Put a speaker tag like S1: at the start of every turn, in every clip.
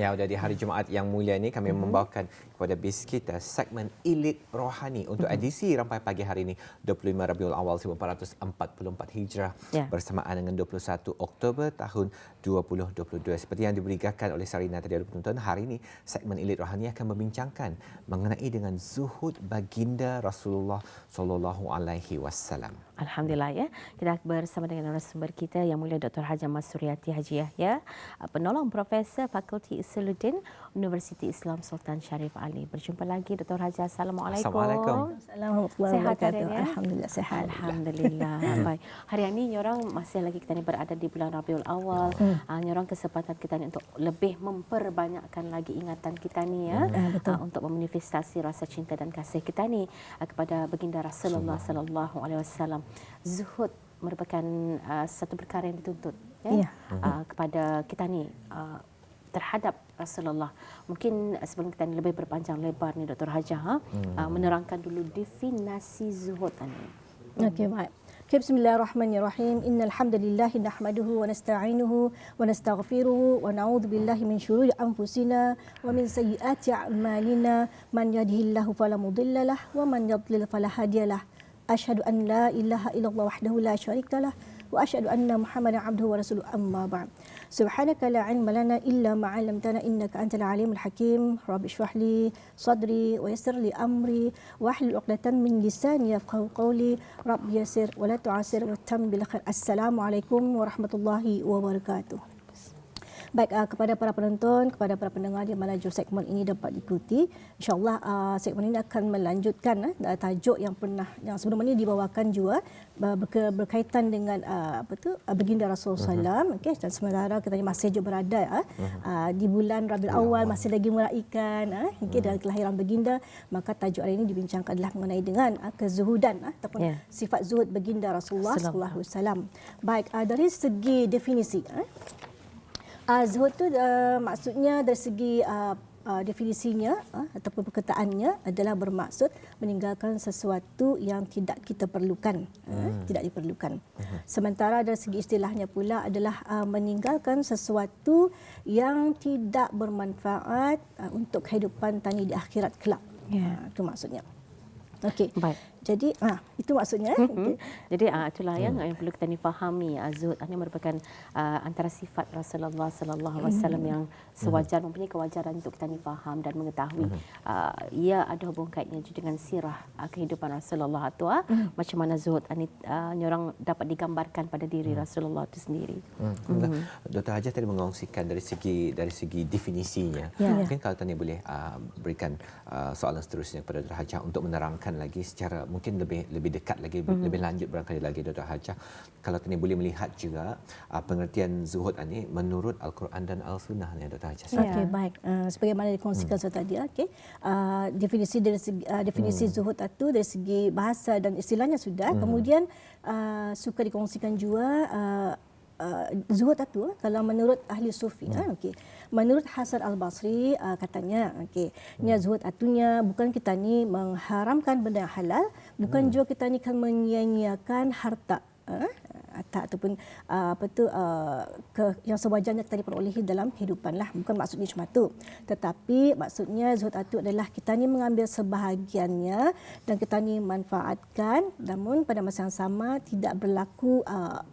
S1: Ya, udah di hari Jumaat yang mulia ini kami membawakan kepada bis kita segmen Elite Rohani untuk edisi Rampai Pagi hari ini 25 Rabiul Awal 1444 Hijrah bersamaan dengan 21 Oktober tahun 2022. Seperti yang diberikan oleh Sarina tadi ada penonton, hari ini segmen Elite Rohani akan membincangkan mengenai dengan zuhud baginda Rasulullah sallallahu alaihi wasallam.
S2: Alhamdulillah ya. Kita bersama dengan narasumber kita yang mulia Dr. Hajah Mas Suryati Haji Yahya, penolong Profesor Fakulti Usuluddin Universiti Islam Sultan Syarif Ali. Berjumpa lagi Dr. Hajah. Assalamualaikum.
S1: Assalamualaikum.
S3: Assalamualaikum
S2: Sehat
S3: warahmatullahi. Alhamdulillah sehat.
S2: Alhamdulillah. Baik. Hari ini nyorang masih lagi kita ni berada di bulan Rabiul Awal. Nyorang kesempatan kita ni untuk lebih memperbanyakkan lagi ingatan kita ni ya, untuk memanifestasi rasa cinta dan kasih kita ni kepada baginda Rasulullah sallallahu alaihi wasallam. Zuhud merupakan satu perkara yang dituntut ya, kepada kita ni terhadap Rasulullah. Mungkin sebelum kita ni lebih berpanjang lebar ni Dr. Hajah menerangkan dulu definisi zuhud tadi.
S3: Okey, baik. Bismillahirrahmanirrahim. Innal hamdalillah nahmaduhu wa nasta'inuhu wa nastaghfiruhu wa na'udzu billahi min syururi anfusina wa min sayyiati a'malina. Man yahdihillahu fala mudhillalah wa man yudlil fala hadiyalah. Asyhadu an la ilaha illallah wahdahu la syarikalah wa asyhadu anna Muhammadan abduhu wa rasuluhu amma ba'd. Subhanaka la ilma lana illa ma 'allamtana innaka antal alimul hakim. Rabbi shrah li sadri wa yassir li amri wa hlul 'uqdatam min lisani yafqahu qawli. Rabbi yassir wa la tu'assir wa tam bil khair. Assalamualaikum warahmatullahi wabarakatuh. Baik, kepada para penonton, kepada para pendengar di mana jua segmen ini dapat diikuti, insya-Allah segmen ini akan melanjutkan tajuk yang sebelum ini dibawakan juga berkaitan dengan baginda Rasulullah SAW. Okey, dan sementara kita masih juga berada di bulan Rabiul Awal, masih lagi meraihkan dan kelahiran baginda, maka tajuk hari ini dibincangkan adalah mengenai dengan kezuhudan ataupun sifat zuhud baginda Rasulullah sallallahu alaihi wasallam. Baik, dari segi definisi zuhud tu maksudnya dari segi definisinya ataupun perkataannya adalah bermaksud meninggalkan sesuatu yang tidak kita perlukan, tidak diperlukan. Sementara dari segi istilahnya pula adalah meninggalkan sesuatu yang tidak bermanfaat untuk kehidupan tani di akhirat kelak. Itu maksudnya. Okey. Baik. Jadi itu maksudnya.
S2: Jadi itulah yang perlu kita ni fahami. Zuhud ini merupakan antara sifat Rasulullah sallallahu alaihi wasallam yang sewajar mempunyai kewajaran untuk kita ni faham dan mengetahui. Ia ada hubung kaitnya dengan sirah kehidupan Rasulullah itu. Macam mana zuhud ini orang dapat digambarkan pada diri Rasulullah itu sendiri.
S1: Dr. Hajah tadi mengongsikan dari segi definisinya. Mungkin kalau Tania boleh berikan soalan seterusnya kepada Dr. Hajah untuk menerangkan lagi secara mungkin lebih dekat lagi, lebih lanjut barangkali lagi Dr. Hajah. Kalau Tania boleh melihat juga pengertian zuhud ini menurut Al-Quran dan Al-Sunnah ni Dr. Hajah.
S3: Okey, baik. Sebagaimana dikongsikan tadi, definisi dari segi definisi zuhud itu dari segi bahasa dan istilahnya sudah. Kemudian suka dikongsikan juga zuhud itu kalau menurut ahli sufi. Menurut Hasan Al-Basri katanya zuhud atunya bukan kita ni mengharamkan benda yang halal, bukan juga kita ni kan menyia-nyiakan harta ataupun yang sewajarnya kita diperolehi dalam kehidupan lah. Bukan maksudnya cuma itu. Tetapi maksudnya zuhud itu adalah kita ni mengambil sebahagiannya dan kita ni manfaatkan, namun pada masa yang sama tidak berlaku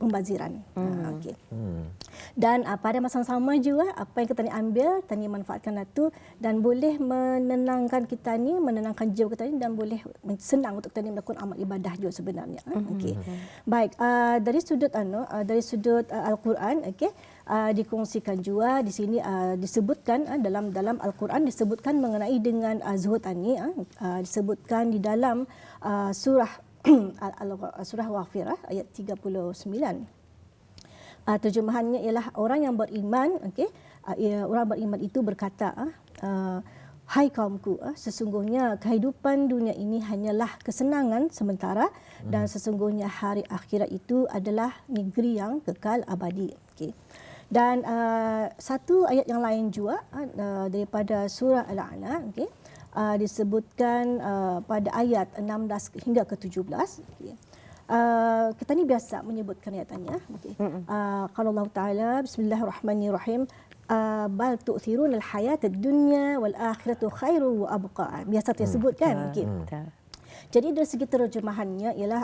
S3: pembaziran. Dan pada masa yang sama juga apa yang kita ni ambil, kita ni manfaatkan itu dan boleh menenangkan kita ni, menenangkan jiwa kita ni dan boleh senang untuk kita ni melakukan amal ibadah juga sebenarnya. Baik, dari sudut Al-Quran, dikongsikan juga di sini disebutkan dalam Al-Quran disebutkan mengenai dengan zuhud ini, disebutkan di dalam surah surah Ghafirah ayat 39. Terjemahannya ialah orang yang beriman, orang beriman itu berkata, hai kaumku, sesungguhnya kehidupan dunia ini hanyalah kesenangan sementara dan sesungguhnya hari akhirat itu adalah negeri yang kekal abadi. Dan satu ayat yang lain juga daripada surah Al-A'la, disebutkan pada ayat 16 hingga ke 17. kita ni biasa menyebutkan ayat tadi. Okay. Kalau Allah Taala, Bismillahirrahmanirrahim. Bal tu'thirun al-hayat ad-dunya wal akhiratu khairu wa abqa. Biasa saya sebut kan. Okay. Jadi dari segi terjemahannya ialah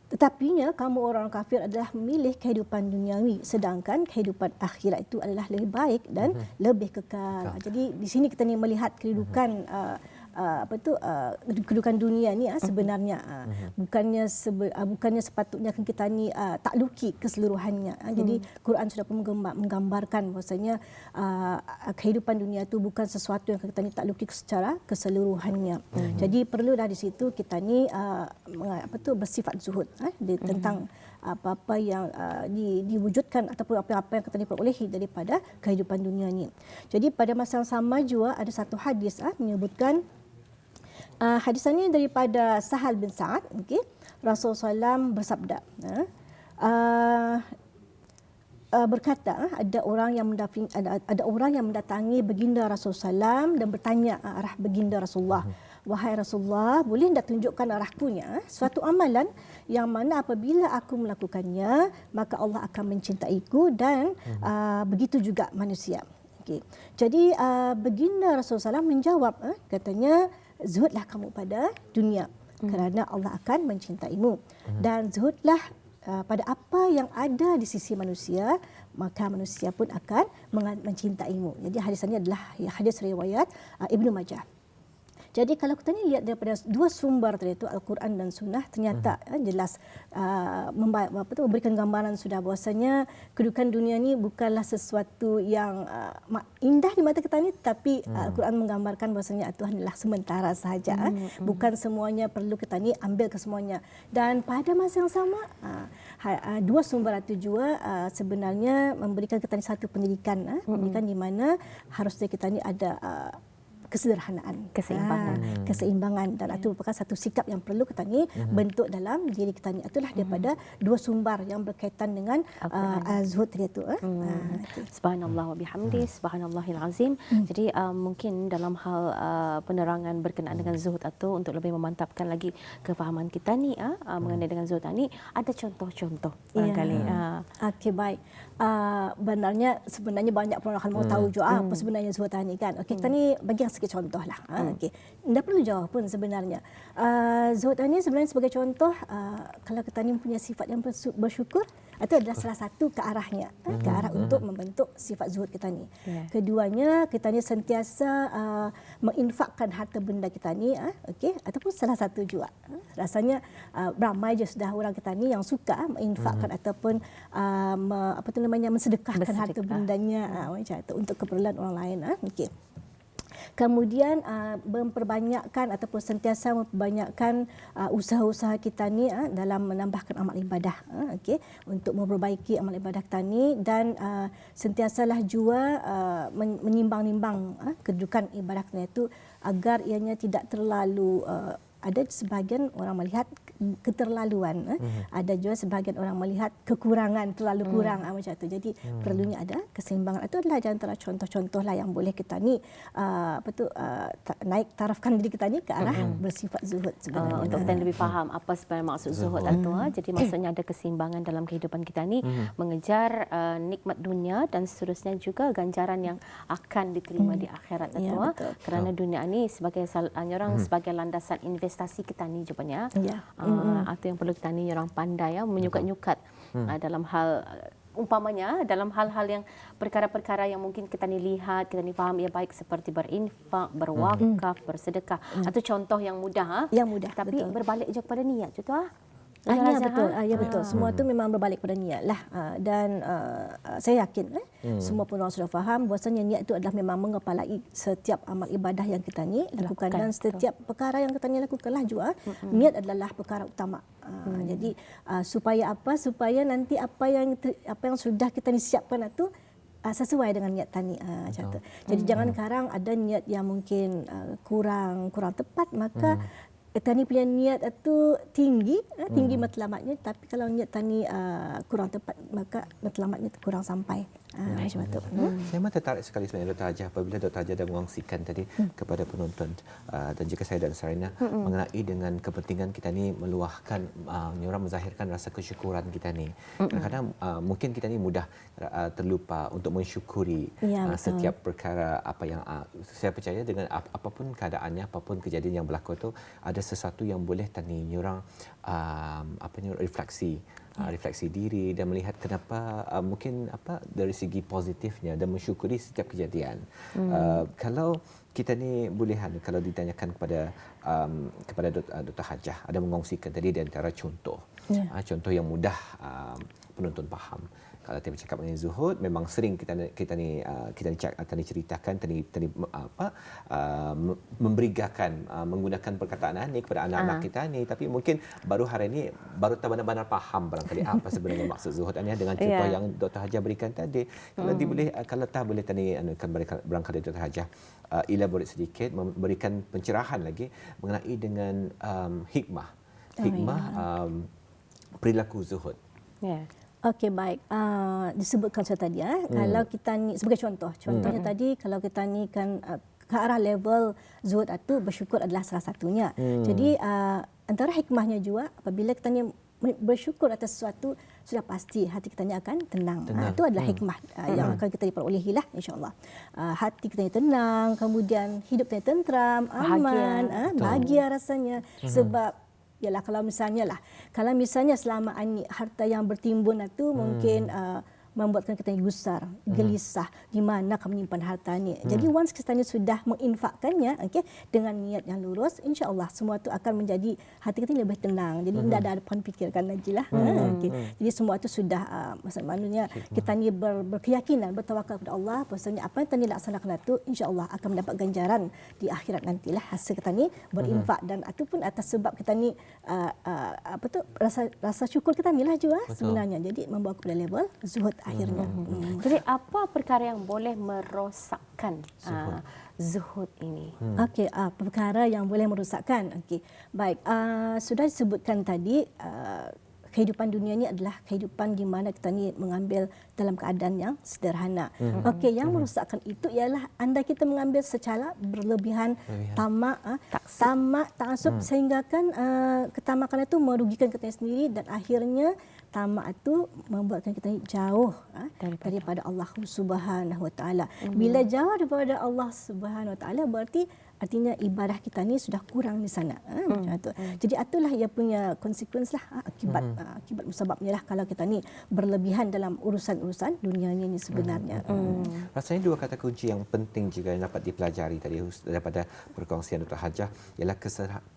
S3: tetapinya kamu orang kafir adalah memilih kehidupan duniawi sedangkan kehidupan akhirat itu adalah lebih baik dan lebih kekal. Jadi di sini kita ni melihat kedudukan kedudukan dunia ni sebenarnya bukannya sepatutnya kita ni takluki keseluruhannya. Jadi Quran sudah pun menggambarkan bahwasanya kehidupan dunia itu bukan sesuatu yang kita ni takluki secara keseluruhannya. Jadi perlulah di situ kita ni bersifat zuhud tentang apa-apa yang diwujudkan ataupun apa-apa yang kita ni perolehi daripada kehidupan dunia ni. Jadi pada masa yang sama juga ada satu hadis menyebutkan hadis ini daripada Sahal bin Sa'ad. Okay. Rasulullah SAW bersabda, berkata ada orang yang mendatangi baginda Rasulullah SAW dan bertanya arah baginda Rasulullah. Wahai Rasulullah, boleh tak tunjukkan arahkunya suatu amalan yang mana apabila aku melakukannya maka Allah akan mencintaiku dan begitu juga manusia. Okay. Jadi baginda Rasulullah SAW menjawab, katanya, zuhudlah kamu pada dunia kerana Allah akan mencintaimu dan zuhudlah pada apa yang ada di sisi manusia maka manusia pun akan mencintaimu. Jadi hadis ini adalah hadis riwayat Ibnu Majah. Jadi kalau kita ni lihat daripada dua sumber tadi itu Al-Quran dan Sunnah ternyata jelas memberikan gambaran sudah bahwasanya kedudukan dunia ni bukanlah sesuatu yang indah di mata kita ni, tapi Al-Quran menggambarkan bahwasanya itu hanyalah sementara sahaja. Bukan semuanya perlu kita ni ambil ke semuanya. Dan pada masa yang sama dua sumber itu juga sebenarnya memberikan kita ni satu pendidikan di mana harusnya kita ni ada kesederhanaan, keseimbangan dan itu merupakan satu sikap yang perlu kita ni bentuk dalam diri kita ni. Itulah daripada dua sumber yang berkaitan dengan zuhud itu.
S2: Subhanallah wa bihamdi, subhanallahil azim. Jadi mungkin dalam hal penerangan berkenaan dengan zuhud itu untuk lebih memantapkan lagi kefahaman kita ni mengenai dengan zuhud ni, ada contoh-contoh barangkali.
S3: Okey, baik. Sebenarnya banyak orang akan mau tahu juga apa sebenarnya zuhud ni kan. Okey, kita ni bagi sedikit contohlah. Okey. Tidak perlu jauh pun sebenarnya. Zuhud ini sebenarnya sebagai contoh, kalau kita ni punya sifat yang bersyukur, itu adalah salah satu ke arahnya, ke arah untuk membentuk sifat zuhud kita ni. Keduanya, kita ni sentiasa menginfakkan harta benda kita ni, okey, ataupun salah satu juga. Rasanya ramai je sudah orang kita ni yang suka menginfakkan ataupun mensedekahkan harta bendanya macam itu untuk keperluan orang lain. Okey. Kemudian memperbanyakkan ataupun sentiasa memperbanyakkan usaha-usaha kita ni dalam menambahkan amal ibadah, okey, untuk memperbaiki amal ibadah kita ni dan sentiasalah juga menimbang-nimbang kedudukan ibadah kita itu agar ianya tidak terlalu ada sebahagian orang melihat keterlaluan, ada juga sebahagian orang melihat kekurangan, terlalu kurang macam itu. Jadi perlunya ada keseimbangan. Itu adalah antara contoh-contoh lah yang boleh kita ni naik tarafkan diri kita ni ke arah bersifat zuhud sebenarnya.
S2: Untuk kita lebih faham apa sebenarnya maksud zuhud itu. Jadi maksudnya ada keseimbangan dalam kehidupan kita ni, mengejar nikmat dunia dan seterusnya juga ganjaran yang akan diterima di akhirat itu. Kerana dunia ni sebagai orang sebagai landasan investasi kita ni jupanya. Itu yang perlu kita ni orang pandai menyukat-nyukat dalam hal umpamanya dalam hal-hal yang perkara-perkara yang mungkin kita ni lihat, kita ni faham ia baik seperti berinfak, berwakaf, bersedekah. Itu contoh yang mudah.
S3: Yang mudah.
S2: Tapi betul. Berbalik je kepada niat contoh.
S3: Ya betul. Ya betul. Semua tu memang berbalik pada niat lah. Dan saya yakin semua pun orang sudah faham bahwasanya niat itu adalah memang mengepalai setiap amal ibadah yang kita ni lakukan dan setiap perkara yang kita ni lakukanlah juga niat adalah perkara utama. Jadi supaya apa? Supaya nanti apa yang sudah kita ni siapkan itu sesuai dengan niat tani macam tu. Jadi jangan sekarang ada niat yang mungkin kurang tepat, maka tani punya niat itu tinggi, tinggi matlamatnya, tapi kalau niat tani kurang tepat, maka matlamatnya kurang sampai. Macam itu.
S1: Saya memang tertarik sekali sebenarnya Dr. Hajah apabila Dr. Hajah dah mengongsikan tadi kepada penonton dan juga saya dan Sarina mengenai dengan kepentingan kita ni meluahkan, orang menzahirkan rasa kesyukuran kita ni. Kadang-kadang mungkin kita ni mudah terlupa untuk mensyukuri setiap perkara apa yang saya percaya dengan apapun keadaannya, apapun kejadian yang berlaku tu ada sesuatu yang boleh tani orang refleksi diri dan melihat kenapa mungkin dari segi positifnya dan mensyukuri setiap kejadian. Kalau kita ni bolehan kalau ditanyakan kepada Dr. Hajah ada mengongsikan tadi di antara contoh. Contoh yang mudah penonton faham. Kalau kita bercakap mengenai zuhud, memang sering kita ni ceritakan memberigakan menggunakan perkataan ni kepada anak-anak kita ni, tapi mungkin baru hari ini baru benar-benar faham barangkali apa sebenarnya maksud zuhud ni dengan contoh yang Dr. Hajah berikan tadi. Kalau boleh tadi barangkali Dr. Hajah elaborate sedikit, memberikan pencerahan lagi mengenai dengan hikmah perilaku zuhud.
S3: Okey, baik. Disebutkan saya tadi kalau kita ni sebagai contohnya tadi kalau kita ni kan ke arah level zuhud itu bersyukur adalah salah satunya. Jadi antara hikmahnya juga apabila kita ni bersyukur atas sesuatu sudah pasti hati kita ni akan tenang. Itu adalah hikmah yang akan kita perolehi lah insya-Allah. Hati kita ni tenang, kemudian hidup kita ni tentram, aman, bahagia rasanya sebab ialah kalau misalnya selama ini harta yang bertimbun itu mungkin membuatkan kita gusar, gelisah di mana akan menyimpan harta ni. Jadi once kita ni sudah menginfakkannya dengan niat yang lurus, insya-Allah semua itu akan menjadi hati kita lebih tenang. Jadi tidak ada depan fikirkan lagi lah. Jadi semua itu sudah maknanya kita ni berkeyakinan, bertawakal kepada Allah, bahwasanya apa yang kita ni laksanakan itu insya-Allah akan mendapat ganjaran di akhirat nantilah hasil kita ni berinfak dan ataupun atas sebab kita ni rasa syukur kita ni lah juga sebenarnya. Jadi membawa kepada level zuhud akhirnya.
S2: Jadi apa perkara yang boleh merosakkan zuhud ini?
S3: Okey, perkara yang boleh merosakkan. Okey. Baik, sudah disebutkan tadi kehidupan dunia ini adalah kehidupan di mana kita ni mengambil dalam keadaan yang sederhana. Okey, yang merosakkan itu ialah anda kita mengambil secara berlebihan, tamak, ta'assub sehingga kan ketamakan itu merugikan kita sendiri dan akhirnya tamak itu membuatkan kita jauh daripada Allah Subhanahu Wa Taala. Bila jauh daripada Allah Subhanahu Wa Taala berarti artinya ibadah kita ni sudah kurang di sana. Macam tu. Jadi itulah ia punya konsekuens lah, akibat musababnya lah kalau kita ni berlebihan dalam urusan-urusan dunia ini sebenarnya.
S1: Rasanya dua kata kunci yang penting juga yang dapat dipelajari tadi daripada perkongsian Dr. Hajah ialah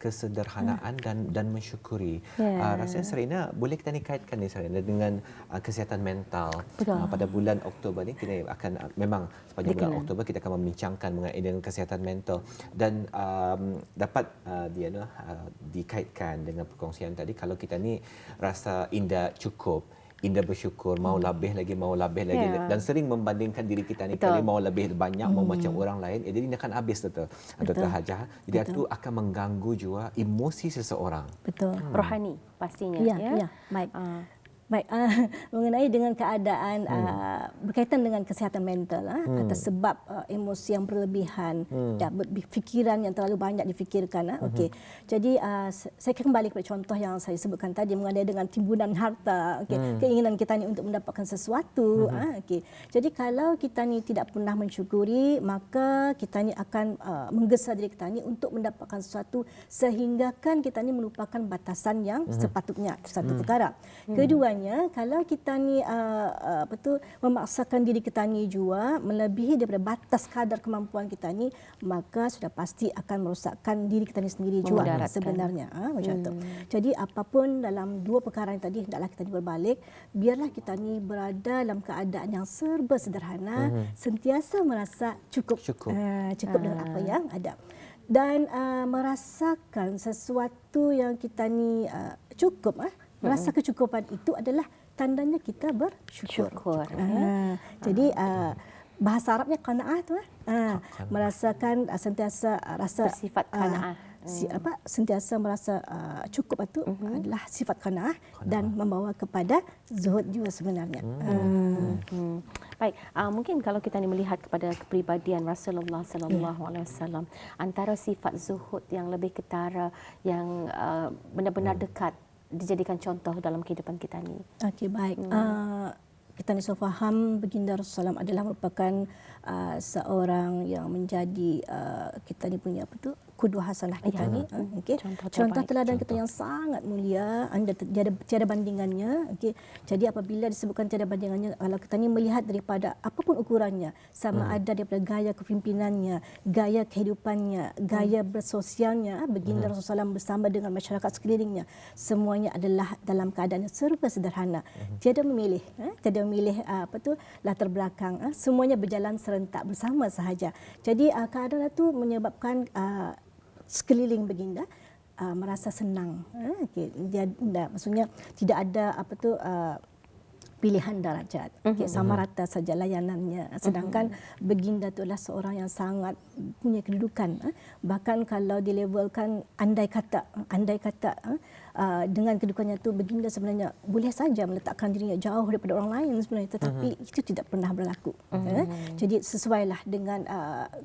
S1: kesederhanaan dan mensyukuri. Rasanya Sarina boleh kita ni kaitkan ni Sarina dengan kesihatan mental. Pada bulan Oktober ni kita akan memang sepanjang bulan Oktober kita akan membincangkan mengenai dengan kesihatan mental dan dapat dikaitkan dengan perkongsian tadi kalau kita ni rasa indah bersyukur, mau lebih lagi dan sering membandingkan diri kita ni kali mau lebih banyak mau macam orang lain jadi ini akan habis Dr. Hajah. Jadi itu akan mengganggu juga emosi seseorang.
S3: Betul.
S2: Rohani pastinya
S3: ya. Baik, mengenai dengan keadaan berkaitan dengan kesihatan mental atas sebab emosi yang berlebihan dan fikiran yang terlalu banyak difikirkan. Okey. Jadi saya kembali kepada contoh yang saya sebutkan tadi mengenai dengan timbunan harta, keinginan kita ni untuk mendapatkan sesuatu. Okey. Jadi kalau kita ni tidak pernah mensyukuri, maka kita ni akan menggesa diri kita ni untuk mendapatkan sesuatu sehingga kan kita ni melupakan batasan yang sepatutnya. Satu perkara. Kedua, kalau kita ni memaksakan diri kita ni juga melebihi daripada batas kadar kemampuan kita ni, maka sudah pasti akan merosakkan diri kita ni sendiri juga sebenarnya. Macam tu. Jadi apapun dalam dua perkara yang tadi hendaklah kita ni berbalik, biarlah kita ni berada dalam keadaan yang serba sederhana, sentiasa merasa cukup dengan apa yang ada. Dan merasakan sesuatu yang kita ni cukup, merasa kecukupan itu adalah tandanya kita bersyukur. Jadi bahasa Arabnya qanaah tu, merasakan sentiasa rasa
S2: bersifat qanaah.
S3: sentiasa merasa cukup itu adalah sifat qanaah dan membawa kepada zuhud juga sebenarnya.
S2: Baik, mungkin kalau kita ni melihat kepada kepribadian Rasulullah sallallahu alaihi wasallam, antara sifat zuhud yang lebih ketara, yang benar-benar dekat dijadikan contoh dalam kehidupan kita ni.
S3: Okey, baik. Kita ni faham baginda Rasulullah adalah merupakan seorang yang menjadi kita ni punya apa tu kudwah hasanah kita ni, okey, contoh teladan kita yang sangat mulia, anda tiada bandingannya, okey. Jadi apabila disebutkan tiada bandingannya, kalau kita ni melihat daripada apapun ukurannya, sama ada daripada gaya kepimpinannya, gaya kehidupannya, gaya bersosialnya, baginda Rasulullah bersama dengan masyarakat sekelilingnya, semuanya adalah dalam keadaan yang serba sederhana, tiada memilih apa tu latar belakang, semuanya berjalan serentak bersama sahaja. Jadi keadaan itu menyebabkan sekeliling baginda merasa senang. Okay. Maksudnya tidak ada apa tu pilihan darajat. Okay, sama rata saja layanannya. Sedangkan baginda itu adalah seorang yang sangat punya kedudukan. Bahkan kalau dilabelkan andai kata dengan kedudukannya itu baginda sebenarnya boleh saja meletakkan dirinya jauh daripada orang lain sebenarnya, tetapi itu tidak pernah berlaku. Jadi sesuailah dengan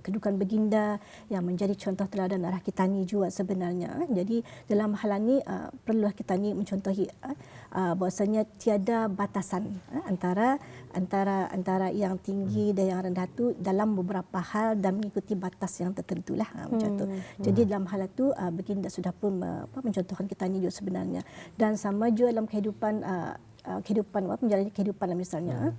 S3: kedudukan baginda yang menjadi contoh teladan arah kita ni juga sebenarnya. Jadi dalam hal ini perlulah kita ni mencontohi bahawasanya tiada batasan antara yang tinggi dan yang rendah tu dalam beberapa hal dan mengikuti batas yang tertentulah macam tu. Jadi dalam hal itu baginda sudah pun mencontohkan kita ni juga sebenarnya. Dan sama juga dalam kehidupan menjalani kehidupan misalnya.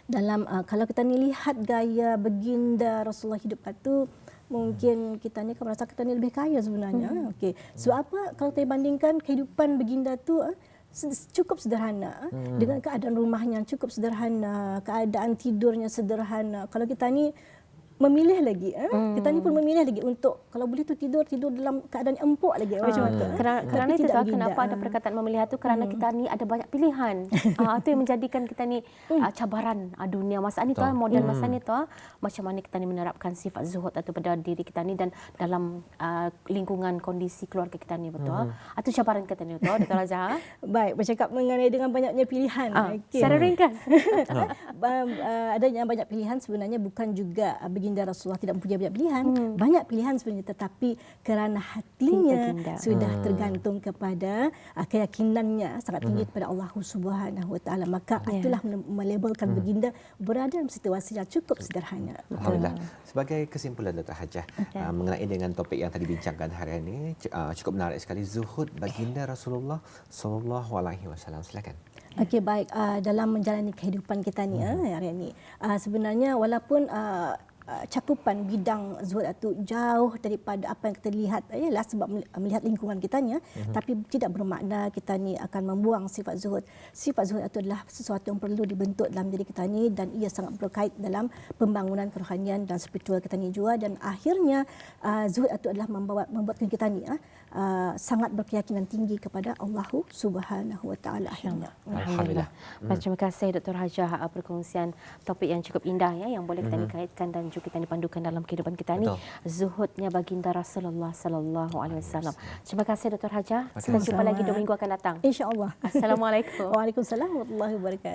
S3: Dalam kalau kita ni lihat gaya baginda Rasulullah hidup itu, mungkin kita ni akan merasa kita ni lebih kaya sebenarnya. Okey. Sebab apa? Kalau kita bandingkan kehidupan baginda tu cukup sederhana, dengan keadaan rumahnya yang cukup sederhana, keadaan tidurnya sederhana. Kalau kita ni memilih lagi, kita ni pun memilih lagi untuk kalau boleh tu tidur dalam keadaan empuk lagi macam tu.
S2: Kerana itu kenapa ada perkataan memilih itu, kerana kita ni ada banyak pilihan. Itu yang menjadikan kita ni cabaran dunia masa ni tu, model masa ni tu, macam mana kita ni menerapkan sifat zuhud atau pada diri kita ni dan dalam lingkungan kondisi keluarga kita ni, betul. Itu cabaran kita ni, betul Dr. Raja.
S3: Baik, bercakap mengenai dengan banyaknya pilihan.
S2: Secara ringkas.
S3: Adanya banyak pilihan sebenarnya bukan juga baginda Rasulullah tidak mempunyai banyak pilihan. Banyak pilihan sebenarnya, tetapi kerana hatinya sudah tergantung kepada keyakinannya sangat tinggi kepada Allah Subhanahu Wa Taala, maka itulah melabelkan baginda berada dalam situasi yang cukup sederhana.
S1: Alhamdulillah. Sebagai kesimpulan Dr. Hajah mengenai dengan topik yang tadi bincangkan hari ini, cukup menarik sekali, zuhud baginda Rasulullah sallallahu alaihi wasallam. Silakan.
S3: Okey, baik. Dalam menjalani kehidupan kita ni hari ini, sebenarnya walaupun cakupan bidang zuhud itu jauh daripada apa yang kita lihat, ialah sebab melihat lingkungan kita ni, tapi tidak bermakna kita ni akan membuang sifat zuhud. Sifat zuhud itu adalah sesuatu yang perlu dibentuk dalam diri kita ni, dan ia sangat berkait dalam pembangunan kerohanian dan spiritual kita ni juga, dan akhirnya zuhud itu adalah membuatkan kita ni sangat berkeyakinan tinggi kepada Allah Subhanahu Wa Taala akhirnya.
S2: Alhamdulillah. Terima kasih Dr. Hajah perkongsian topik yang cukup indah yang boleh kita kaitkan dan juga kita dipandukan dalam kehidupan kita ni. Zuhudnya baginda Rasulullah sallallahu alaihi wasallam. Terima kasih Dr. Hajah. Kita jumpa lagi 2 minggu akan datang.
S3: Insya-Allah.
S2: Assalamualaikum.
S3: Waalaikumsalam warahmatullahi wabarakatuh.